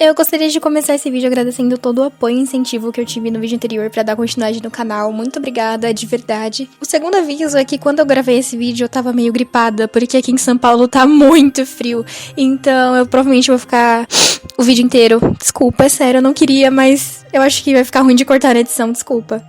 Eu gostaria de começar esse vídeo agradecendo todo o apoio e incentivo que eu tive no vídeo anterior pra dar continuidade no canal. Muito obrigada, de verdade. O segundo aviso é que quando eu gravei esse vídeo eu tava meio gripada, porque aqui em São Paulo tá muito frio. Então eu provavelmente vou ficar o vídeo inteiro. Desculpa, é sério, eu não queria, mas eu acho que vai ficar ruim de cortar na edição, desculpa.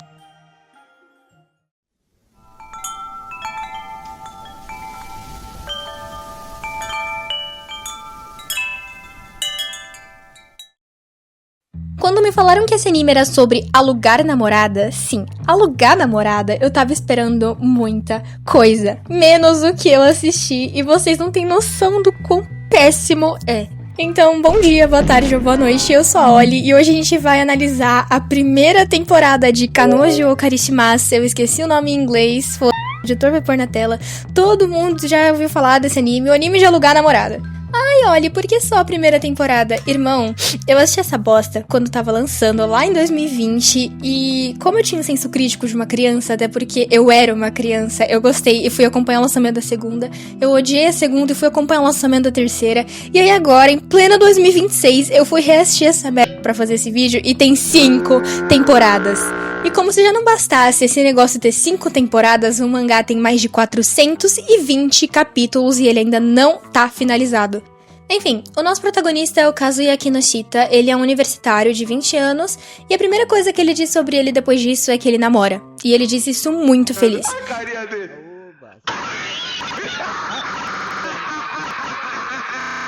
Quando me falaram que esse anime era sobre alugar namorada, sim, alugar namorada, eu tava esperando muita coisa. Menos o que eu assisti, e vocês não têm noção do quão péssimo é. Então, bom dia, boa tarde ou boa noite, eu sou a Oli, e hoje a gente vai analisar a primeira temporada de Kanojo Okarishimasu. Eu esqueci o nome em inglês, o editor vai pôr na tela. Todo mundo já ouviu falar desse anime, o anime de alugar namorada. Ai, olha, por que só a primeira temporada? Irmão, eu assisti essa bosta quando tava lançando lá em 2020 e como eu tinha um senso crítico de uma criança, até porque eu era uma criança, eu gostei e fui acompanhar o lançamento da segunda, eu odiei a segunda e fui acompanhar o lançamento da terceira, e aí agora, em pleno 2026, eu fui reassistir essa merda pra fazer esse vídeo e tem 5 temporadas. E como se já não bastasse esse negócio ter 5 temporadas, o mangá tem mais de 420 capítulos e ele ainda não tá finalizado. Enfim, o nosso protagonista é o Kazuya Kinoshita, ele é um universitário de 20 anos, e a primeira coisa que ele diz sobre ele depois disso é que ele namora. E ele diz isso muito feliz.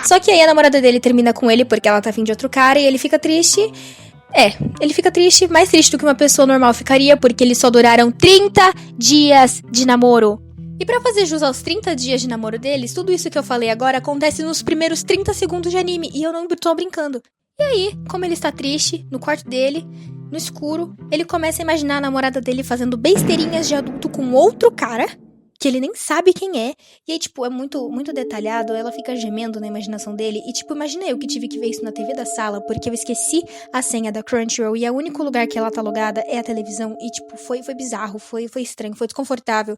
Só que aí a namorada dele termina com ele porque ela tá afim de outro cara e ele fica triste. Ele fica triste, mais triste do que uma pessoa normal ficaria, porque eles só duraram 30 dias de namoro. E pra fazer jus aos 30 dias de namoro deles, tudo isso que eu falei agora acontece nos primeiros 30 segundos de anime, e eu não tô brincando. E aí, como ele está triste, no quarto dele, no escuro, ele começa a imaginar a namorada dele fazendo besteirinhas de adulto com outro cara, que ele nem sabe quem é, e aí, tipo, é muito detalhado, ela fica gemendo na imaginação dele, e tipo, imagina eu que tive que ver isso na TV da sala, porque eu esqueci a senha da Crunchyroll, e o único lugar que ela tá logada é a televisão, e tipo, foi bizarro, foi estranho, foi desconfortável.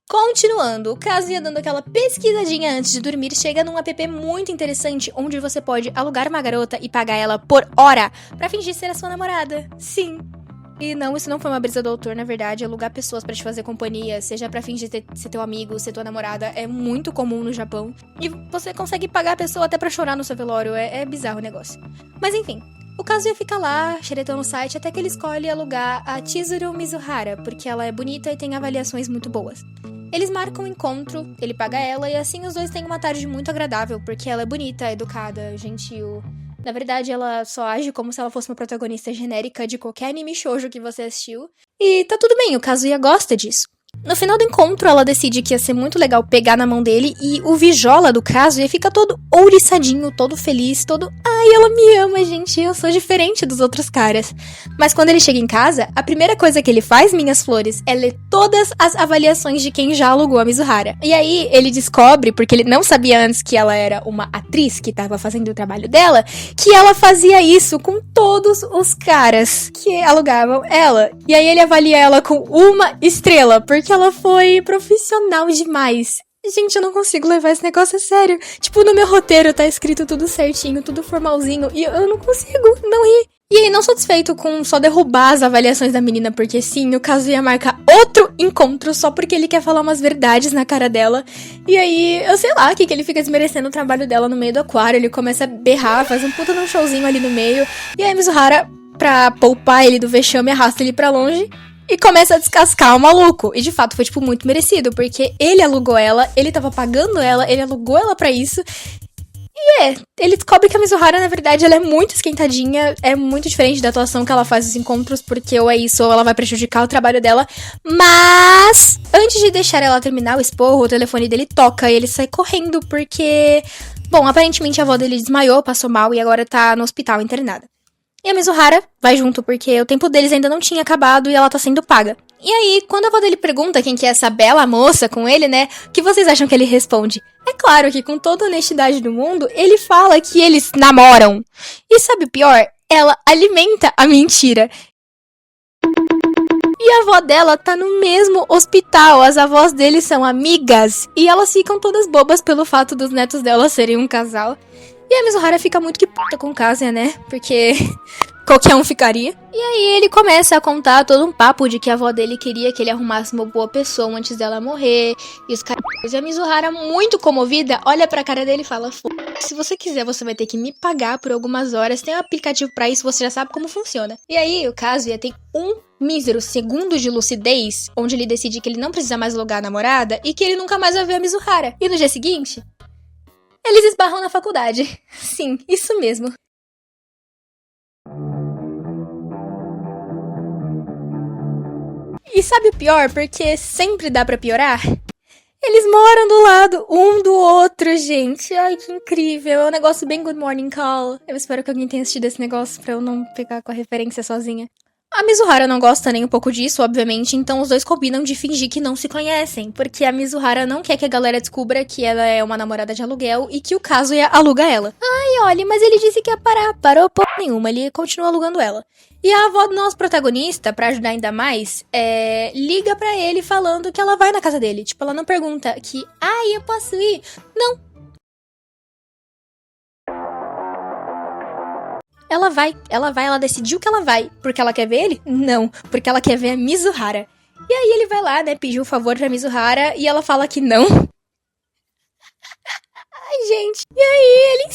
Continuando, o caso ia dando aquela pesquisadinha antes de dormir, chega num app muito interessante, onde você pode alugar uma garota e pagar ela por hora, pra fingir ser a sua namorada. Sim. E não, isso não foi uma brisa do autor, na verdade, alugar pessoas pra te fazer companhia, seja pra fingir ser teu amigo, ser tua namorada, é muito comum no Japão. E você consegue pagar a pessoa até pra chorar no seu velório, é bizarro o negócio. Mas enfim, o Kazuya fica lá, xeretando no site, até que ele escolhe alugar a Chizuru Mizuhara, porque ela é bonita e tem avaliações muito boas. Eles marcam um encontro, ele paga ela, e assim os dois têm uma tarde muito agradável, porque ela é bonita, educada, gentil. Na verdade, ela só age como se ela fosse uma protagonista genérica de qualquer anime shoujo que você assistiu. E tá tudo bem, o Kazuya gosta disso. No final do encontro, ela decide que ia ser muito legal pegar na mão dele, e o Vijola do Kazuya fica todo ouriçadinho, todo feliz, todo... Ai, ela me ama, gente, eu sou diferente dos outros caras. Mas quando ele chega em casa, a primeira coisa que ele faz, minhas flores, é ler todas as avaliações de quem já alugou a Mizuhara. E aí, ele descobre, porque ele não sabia antes que ela era uma atriz que tava fazendo o trabalho dela, que ela fazia isso com todos os caras que alugavam ela. E aí ele avalia ela com 1 estrela, porque ela foi profissional demais. Gente, eu não consigo levar esse negócio a sério. Tipo, no meu roteiro tá escrito tudo certinho, tudo formalzinho, e eu não consigo não rir. E aí, não satisfeito com só derrubar as avaliações da menina, porque sim, o Kazuya marca outro encontro só porque ele quer falar umas verdades na cara dela. E aí, eu sei lá, que ele fica desmerecendo o trabalho dela no meio do aquário, ele começa a berrar, faz um puta de um showzinho ali no meio. E aí, a Mizuhara, pra poupar ele do vexame, arrasta ele pra longe e começa a descascar o maluco. E de fato foi, tipo, muito merecido, porque ele alugou ela, ele tava pagando ela, ele alugou ela pra isso. E ele descobre que a Mizuhara, na verdade, ela é muito esquentadinha, é muito diferente da atuação que ela faz nos encontros, porque ou é isso ou ela vai prejudicar o trabalho dela. Mas, antes de deixar ela terminar o esporro, o telefone dele toca e ele sai correndo, porque... Bom, aparentemente a avó dele desmaiou, passou mal e agora tá no hospital internada. E a Mizuhara vai junto, porque o tempo deles ainda não tinha acabado e ela tá sendo paga. E aí, quando a avó dele pergunta quem que é essa bela moça com ele, né, o que vocês acham que ele responde? É claro que com toda a honestidade do mundo, ele fala que eles namoram. E sabe o pior? Ela alimenta a mentira. E a avó dela tá no mesmo hospital, as avós deles são amigas. E elas ficam todas bobas pelo fato dos netos dela serem um casal. E a Mizuhara fica muito que puta com o Kazuya, né? Porque qualquer um ficaria. E aí ele começa a contar todo um papo de que a avó dele queria que ele arrumasse uma boa pessoa antes dela morrer. E os caras... E a Mizuhara, muito comovida, olha pra cara dele e fala: se você quiser, você vai ter que me pagar por algumas horas. Tem um aplicativo pra isso, você já sabe como funciona. E aí o Kazuya tem um mísero segundo de lucidez, onde ele decide que ele não precisa mais logar a namorada e que ele nunca mais vai ver a Mizuhara. E no dia seguinte, eles esbarram na faculdade. Sim, isso mesmo. E sabe o pior? Porque sempre dá pra piorar. Eles moram do lado um do outro, gente. Ai, que incrível. É um negócio bem Good Morning Call. Eu espero que alguém tenha assistido esse negócio pra eu não pegar com a referência sozinha. A Mizuhara não gosta nem um pouco disso, obviamente, então os dois combinam de fingir que não se conhecem, porque a Mizuhara não quer que a galera descubra que ela é uma namorada de aluguel e que o Kazuya aluga ela. Ai, olha, mas ele disse que ia parar. Parou porra nenhuma, ele continua alugando ela. E a avó do nosso protagonista, pra ajudar ainda mais, liga pra ele falando que ela vai na casa dele. Tipo, ela não pergunta que, ai, eu posso ir? Não. Ela decidiu que ela vai. Porque ela quer ver ele? Não, porque ela quer ver a Mizuhara. E aí ele vai lá, né, pedir um favor pra Mizuhara e ela fala que não. Ai, gente. E aí ele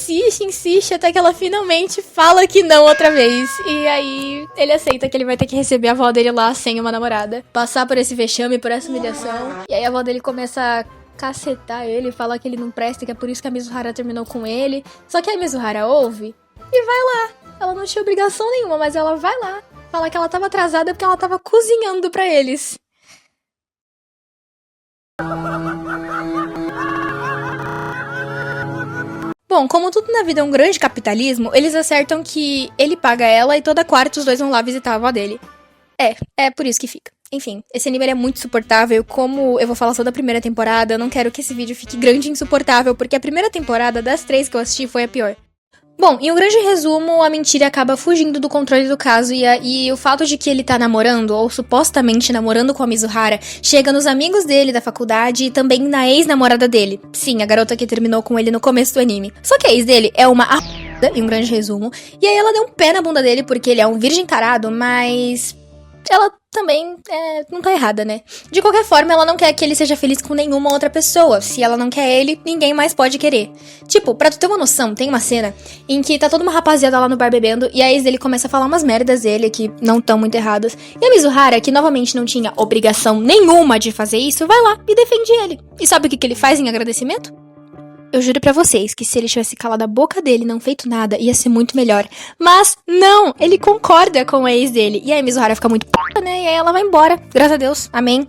insiste, até que ela finalmente fala que não outra vez. E aí ele aceita que ele vai ter que receber a avó dele lá sem uma namorada. Passar por esse vexame, por essa humilhação. E aí a avó dele começa a cacetar ele, falar que ele não presta, que é por isso que a Mizuhara terminou com ele. Só que a Mizuhara ouve e vai lá. Ela não tinha obrigação nenhuma, mas ela vai lá. Fala que ela tava atrasada porque ela tava cozinhando pra eles. Bom, como tudo na vida é um grande capitalismo, eles acertam que ele paga ela e toda quarta os dois vão lá visitar a avó dele. É por isso que fica. Enfim, esse anime é muito insuportável. Como eu vou falar só da primeira temporada, eu não quero que esse vídeo fique grande e insuportável, porque a primeira temporada das 3 que eu assisti foi a pior. Bom, em um grande resumo, a mentira acaba fugindo do controle do Kazuya e o fato de que ele tá namorando, ou supostamente namorando com a Mizuhara, chega nos amigos dele da faculdade e também na ex-namorada dele. Sim, a garota que terminou com ele no começo do anime. Só que a ex dele é uma em um grande resumo, e aí ela deu um pé na bunda dele porque ele é um virgem tarado, mas ela também não tá errada, né? De qualquer forma, ela não quer que ele seja feliz com nenhuma outra pessoa. Se ela não quer ele, ninguém mais pode querer. Tipo, pra tu ter uma noção, tem uma cena em que tá toda uma rapaziada lá no bar bebendo e a ex dele começa a falar umas merdas dele que não tão muito erradas. E a Mizuhara, que novamente não tinha obrigação nenhuma de fazer isso, vai lá e defende ele. E sabe o que ele faz em agradecimento? Eu juro pra vocês que se ele tivesse calado a boca dele e não feito nada, ia ser muito melhor. Mas, não! Ele concorda com a ex dele. E aí a Mizuhara fica muito p***, né? E aí ela vai embora. Graças a Deus. Amém.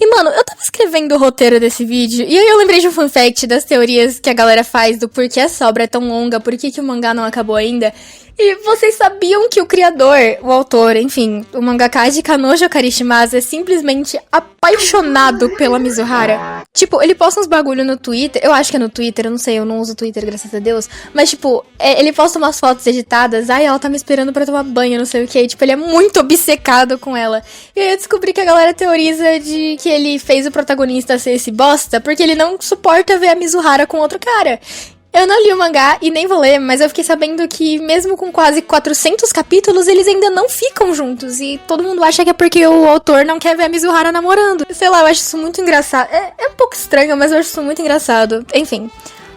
E, mano, eu tava escrevendo o roteiro desse vídeo, e aí eu lembrei de um fun fact das teorias que a galera faz do porquê essa obra é tão longa, por que o mangá não acabou ainda. E vocês sabiam que o criador, o autor, enfim, o mangaka de Kanojo Karishimasa é simplesmente apaixonado pela Mizuhara? Tipo, ele posta uns bagulho no Twitter, eu acho que é no Twitter, eu não sei, eu não uso Twitter, graças a Deus, mas tipo, ele posta umas fotos editadas, ai, ela tá me esperando pra tomar banho, não sei o que, tipo, ele é muito obcecado com ela. E aí eu descobri que a galera teoriza de que ele fez o protagonista ser esse bosta, porque ele não suporta ver a Mizuhara com outro cara. Eu não li o mangá e nem vou ler, mas eu fiquei sabendo que mesmo com quase 400 capítulos, eles ainda não ficam juntos. E todo mundo acha que é porque o autor não quer ver a Mizuhara namorando. Sei lá, eu acho isso muito engraçado. É um pouco estranho, mas eu acho isso muito engraçado. Enfim.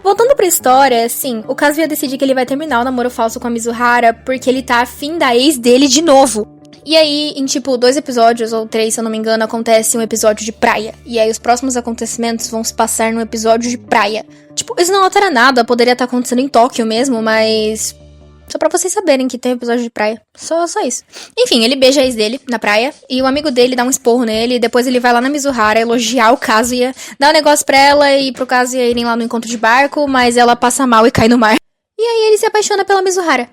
Voltando pra história, sim, o Kazuya decide que ele vai terminar o namoro falso com a Mizuhara porque ele tá afim da ex dele de novo. E aí, em tipo 2 episódios, ou 3, se eu não me engano, acontece um episódio de praia. E aí os próximos acontecimentos vão se passar no episódio de praia. Tipo, isso não altera nada, poderia estar acontecendo em Tóquio mesmo, mas... Só pra vocês saberem que tem episódio de praia. Só isso. Enfim, ele beija a ex dele na praia, e o amigo dele dá um esporro nele, e depois ele vai lá na Mizuhara elogiar o Kazuya, dá um negócio pra ela e pro Kazuya irem lá no encontro de barco, mas ela passa mal e cai no mar. E aí ele se apaixona pela Mizuhara.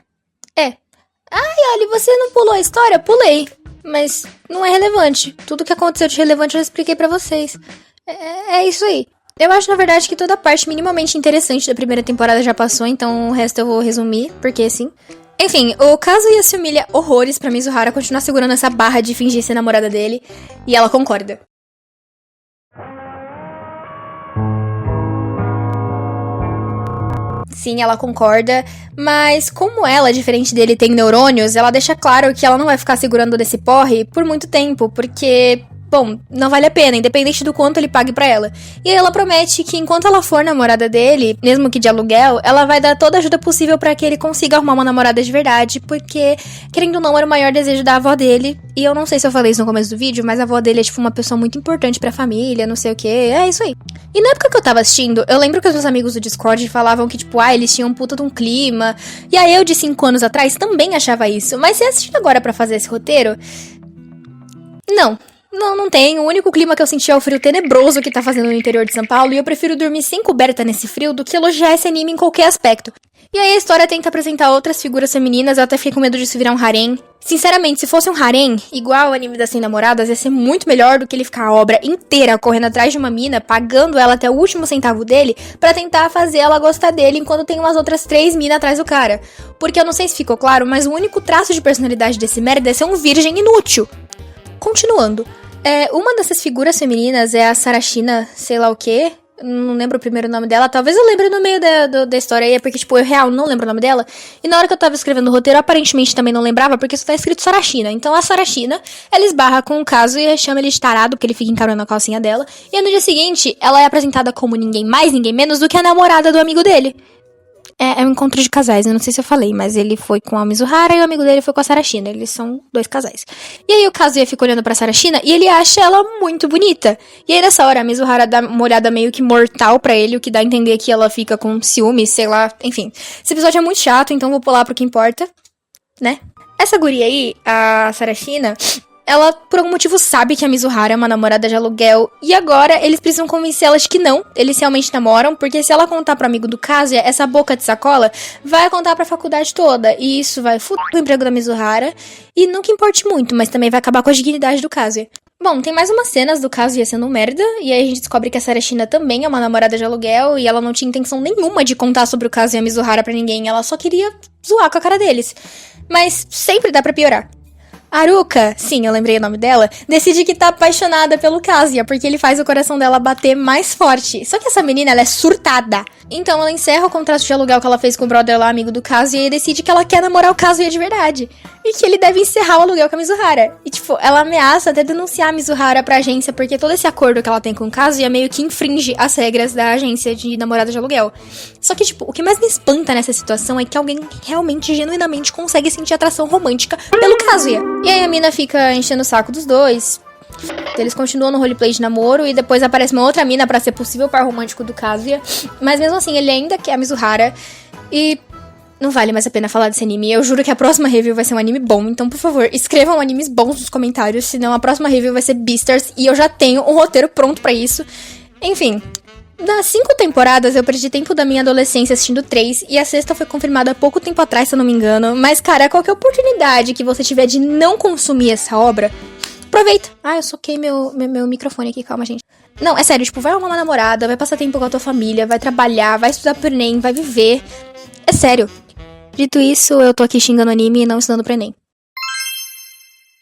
Ai, olha, você não pulou a história? Pulei. Mas não é relevante. Tudo que aconteceu de relevante eu já expliquei pra vocês. É isso aí. Eu acho, na verdade, que toda a parte minimamente interessante da primeira temporada já passou, então o resto eu vou resumir, porque assim... Enfim, o Kazuya se humilha horrores pra Mizuhara continuar segurando essa barra de fingir ser namorada dele, e ela concorda. Sim, ela concorda, mas como ela, diferente dele, tem neurônios, ela deixa claro que ela não vai ficar segurando desse porre por muito tempo, porque, bom, não vale a pena, independente do quanto ele pague pra ela. E aí ela promete que enquanto ela for namorada dele, mesmo que de aluguel, ela vai dar toda a ajuda possível pra que ele consiga arrumar uma namorada de verdade, porque, querendo ou não, era o maior desejo da avó dele. E eu não sei se eu falei isso no começo do vídeo, mas a avó dele é, tipo, uma pessoa muito importante pra família, não sei o que, é isso aí. E na época que eu tava assistindo, eu lembro que os meus amigos do Discord falavam que, tipo, eles tinham um puta de um clima. E aí eu, de 5 anos atrás, também achava isso. Mas se assistindo agora pra fazer esse roteiro... Não tem. O único clima que eu senti é o frio tenebroso que tá fazendo no interior de São Paulo. E eu prefiro dormir sem coberta nesse frio do que elogiar esse anime em qualquer aspecto. E aí a história tenta apresentar outras figuras femininas, eu até fiquei com medo disso virar um harém. Sinceramente, se fosse um harém, igual o anime das 100 namoradas, ia ser muito melhor do que ele ficar a obra inteira correndo atrás de uma mina, pagando ela até o último centavo dele, pra tentar fazer ela gostar dele, enquanto tem umas outras 3 minas atrás do cara. Porque eu não sei se ficou claro, mas o único traço de personalidade desse merda é ser um virgem inútil. Continuando. Uma dessas figuras femininas é a Sarashina, sei lá o quê. Não lembro o primeiro nome dela. Talvez eu lembre no meio da história aí, porque, tipo, eu real não lembro o nome dela. E na hora que eu tava escrevendo o roteiro, aparentemente também não lembrava, porque só tá escrito Sarashina. Então a Sarashina, ela esbarra com o caso e chama ele de tarado, porque ele fica encarando a calcinha dela. E aí, no dia seguinte, ela é apresentada como ninguém mais, ninguém menos do que a namorada do amigo dele. É um encontro de casais, eu não sei se eu falei, mas ele foi com a Mizuhara e o amigo dele foi com a Sarashina. Eles são 2 casais. E aí o Kazuya fica olhando pra Sarashina e ele acha ela muito bonita. E aí nessa hora a Mizuhara dá uma olhada meio que mortal pra ele, o que dá a entender que ela fica com ciúme, sei lá, enfim. Esse episódio é muito chato, então vou pular pro que importa, né? Essa guria aí, a Sarashina... Ela, por algum motivo, sabe que a Mizuhara é uma namorada de aluguel. E agora, eles precisam convencer ela de que não. Eles realmente namoram. Porque se ela contar pro amigo do Kazuya, essa boca de sacola vai contar pra faculdade toda. E isso vai fuder o emprego da Mizuhara. E não que importe muito, mas também vai acabar com a dignidade do Kazuya. Bom, tem mais umas cenas do Kazuya sendo um merda. E aí a gente descobre que a Sarashina também é uma namorada de aluguel. E ela não tinha intenção nenhuma de contar sobre o Kazuya e a Mizuhara pra ninguém. Ela só queria zoar com a cara deles. Mas sempre dá pra piorar. Haruka, sim, eu lembrei o nome dela, decide que tá apaixonada pelo Kazuya, porque ele faz o coração dela bater mais forte. Só que essa menina, ela é surtada. Então ela encerra o contrato de aluguel que ela fez com o brother lá, amigo do Kazuya, e decide que ela quer namorar o Kazuya de verdade. E que ele deve encerrar o aluguel com a Mizuhara. E tipo, ela ameaça até denunciar a Mizuhara pra agência, porque todo esse acordo que ela tem com o Kazuya meio que infringe as regras da agência de namorada de aluguel. Só que tipo, o que mais me espanta nessa situação é que alguém realmente, genuinamente consegue sentir atração romântica pelo Kazuya. E aí a mina fica enchendo o saco dos dois. Eles continuam no roleplay de namoro e depois aparece uma outra mina pra ser possível par romântico do Kazuya. Mas mesmo assim, ele ainda quer a Mizuhara. E não vale mais a pena falar desse anime. Eu juro que a próxima review vai ser um anime bom. Então, por favor, escrevam animes bons nos comentários. Senão a próxima review vai ser Beastars. E eu já tenho um roteiro pronto pra isso. Enfim, das 5 temporadas, eu perdi tempo da minha adolescência assistindo 3, e a sexta foi confirmada há pouco tempo atrás, se eu não me engano. Mas, cara, qualquer oportunidade que você tiver de não consumir essa obra, aproveita. Eu soquei meu microfone aqui, calma, gente. Não, é sério, tipo, vai arrumar uma namorada, vai passar tempo com a tua família, vai trabalhar, vai estudar pro Enem, vai viver. É sério. Dito isso, eu tô aqui xingando anime e não estudando pro Enem.